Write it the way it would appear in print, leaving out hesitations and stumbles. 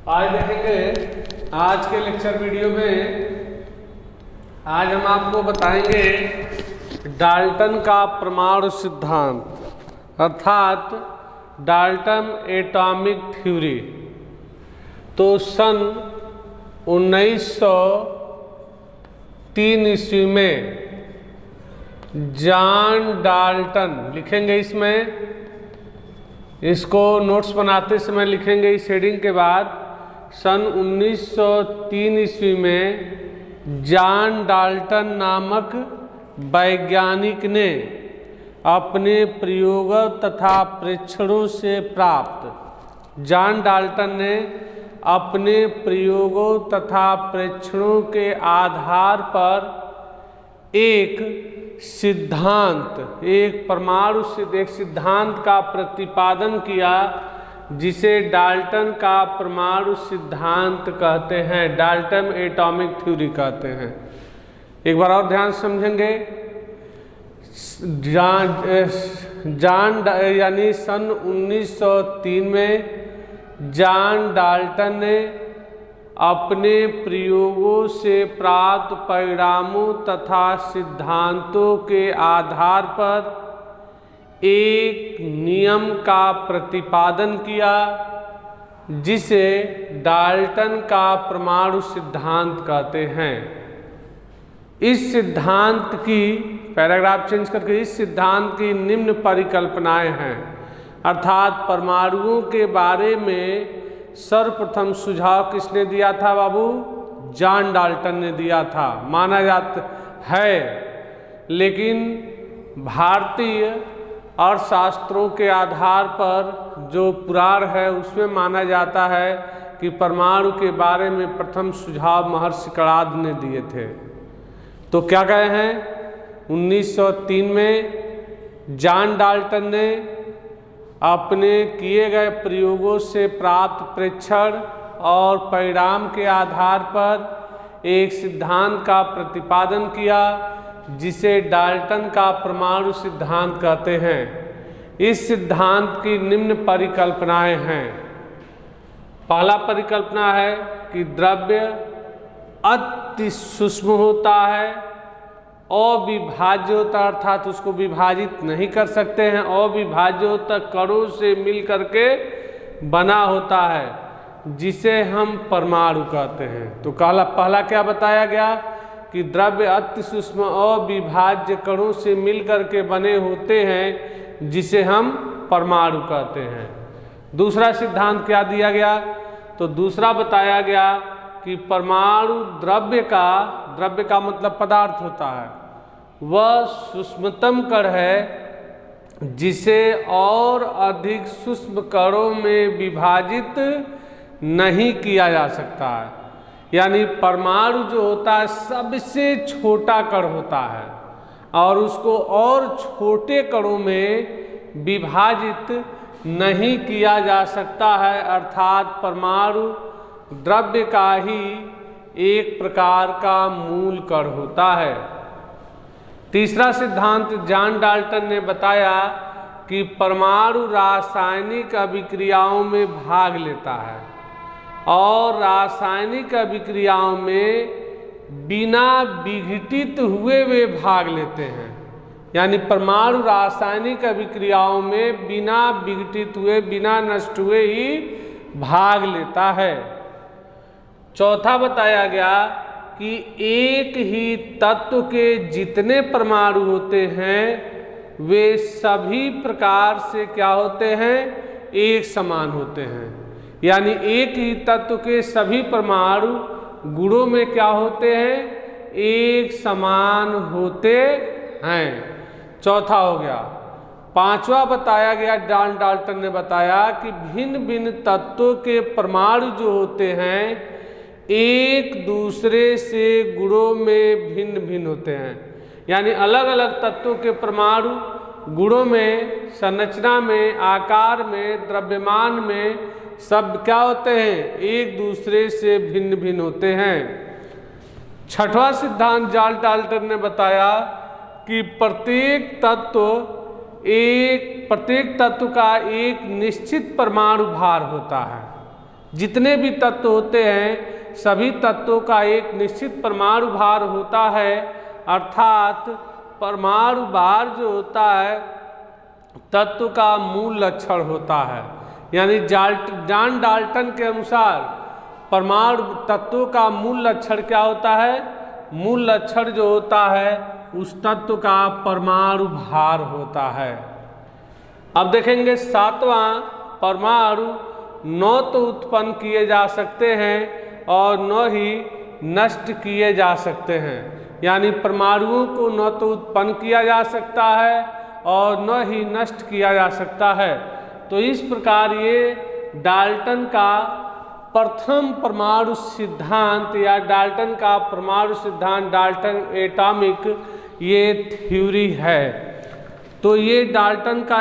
आज देखेंगे आज के लेक्चर वीडियो में आज हम आपको बताएंगे डाल्टन का परमाणु सिद्धांत अर्थात डाल्टन एटॉमिक थ्योरी। तो सन 1903 ईस्वी में जॉन डाल्टन लिखेंगे, इसमें इसको नोट्स बनाते समय लिखेंगे इस हेडिंग के बाद। सन 1903 ईस्वी में जॉन डाल्टन नामक वैज्ञानिक ने अपने प्रयोगों तथा परीक्षणों से प्राप्त जॉन डाल्टन ने अपने प्रयोगों तथा परीक्षणों के आधार पर एक सिद्धांत का प्रतिपादन किया जिसे डाल्टन का परमाणु सिद्धांत कहते हैं, डाल्टन एटॉमिक थ्योरी कहते हैं। एक बार और ध्यान से समझेंगे। जॉन यानी सन 1903 में जॉन डाल्टन ने अपने प्रयोगों से प्राप्त परिणामों तथा सिद्धांतों के आधार पर एक नियम का प्रतिपादन किया जिसे डाल्टन का परमाणु सिद्धांत कहते हैं। इस सिद्धांत की पैराग्राफ चेंज करके इस सिद्धांत की निम्न परिकल्पनाएं हैं, अर्थात परमाणुओं के बारे में सर्वप्रथम सुझाव किसने दिया था बाबू? जॉन डाल्टन ने दिया था, माना जाता है। लेकिन भारतीय अर्थशास्त्रों के आधार पर जो पुराण है उसमें माना जाता है कि परमाणु के बारे में प्रथम सुझाव महर्षि कणाद ने दिए थे। तो क्या कहे हैं? 1903 में जॉन डाल्टन ने अपने किए गए प्रयोगों से प्राप्त परीक्षण और परिणाम के आधार पर एक सिद्धांत का प्रतिपादन किया जिसे डाल्टन का परमाणु सिद्धांत कहते हैं। इस सिद्धांत की निम्न परिकल्पनाएं हैं। पहला परिकल्पना है कि द्रव्य अति सूक्ष्म होता है, अविभाज्य होता है, अर्थात उसको विभाजित नहीं कर सकते हैं, अविभाज्य होता कणों से मिल करके बना होता है जिसे हम परमाणु कहते हैं। तो पहला क्या बताया गया कि द्रव्य अति सूक्ष्म अविभाज्य कणों से मिल करके बने होते हैं जिसे हम परमाणु कहते हैं। दूसरा सिद्धांत क्या दिया गया? तो दूसरा बताया गया कि परमाणु द्रव्य का मतलब पदार्थ होता है, वह सूक्ष्मतम कण है जिसे और अधिक सूक्ष्म कणों में विभाजित नहीं किया जा सकता है। यानी परमाणु जो होता है सबसे छोटा कण होता है और उसको और छोटे कणों में विभाजित नहीं किया जा सकता है, अर्थात परमाणु द्रव्य का ही एक प्रकार का मूल कण होता है। तीसरा सिद्धांत जॉन डाल्टन ने बताया कि परमाणु रासायनिक अभिक्रियाओं में भाग लेता है और रासायनिक अभिक्रियाओं में बिना विघटित हुए वे भाग लेते हैं। यानी परमाणु रासायनिक अभिक्रियाओं में बिना विघटित हुए, बिना नष्ट हुए ही भाग लेता है। चौथा बताया गया कि एक ही तत्व के जितने परमाणु होते हैं वे सभी प्रकार से क्या होते हैं? एक समान होते हैं। यानी एक ही तत्व के सभी परमाणु गुणों में क्या होते हैं? एक समान होते हैं। चौथा हो गया। पांचवा बताया गया, जॉन डाल्टन ने बताया कि भिन्न भिन्न तत्वों के परमाणु जो होते हैं एक दूसरे से गुणों में भिन्न भिन्न होते हैं। यानी अलग अलग तत्वों के परमाणु गुणों में, संरचना में, आकार में, द्रव्यमान में सब क्या होते हैं? एक दूसरे से भिन्न भिन्न होते हैं। छठवां सिद्धांत जॉन डाल्टन ने बताया कि प्रत्येक तत्व का एक निश्चित परमाणु भार होता है। जितने भी तत्व होते हैं सभी तत्वों का एक निश्चित परमाणु भार होता है, अर्थात परमाणु भार जो होता है तत्व का मूल लक्षण होता है। यानी जॉन डाल्टन के अनुसार परमाणु तत्वों का मूल लक्षण क्या होता है? मूल लक्षण जो होता है उस तत्व का परमाणु भार होता है। अब देखेंगे सातवां, परमाणु न तो उत्पन्न किए जा सकते हैं और न ही नष्ट किए जा सकते हैं। यानी परमाणुओं को न तो उत्पन्न किया जा सकता है और न ही नष्ट किया जा सकता है। तो इस प्रकार ये डाल्टन का प्रथम परमाणु सिद्धांत या डाल्टन का परमाणु सिद्धांत, डाल्टन एटॉमिक ये थ्योरी है। तो ये डाल्टन का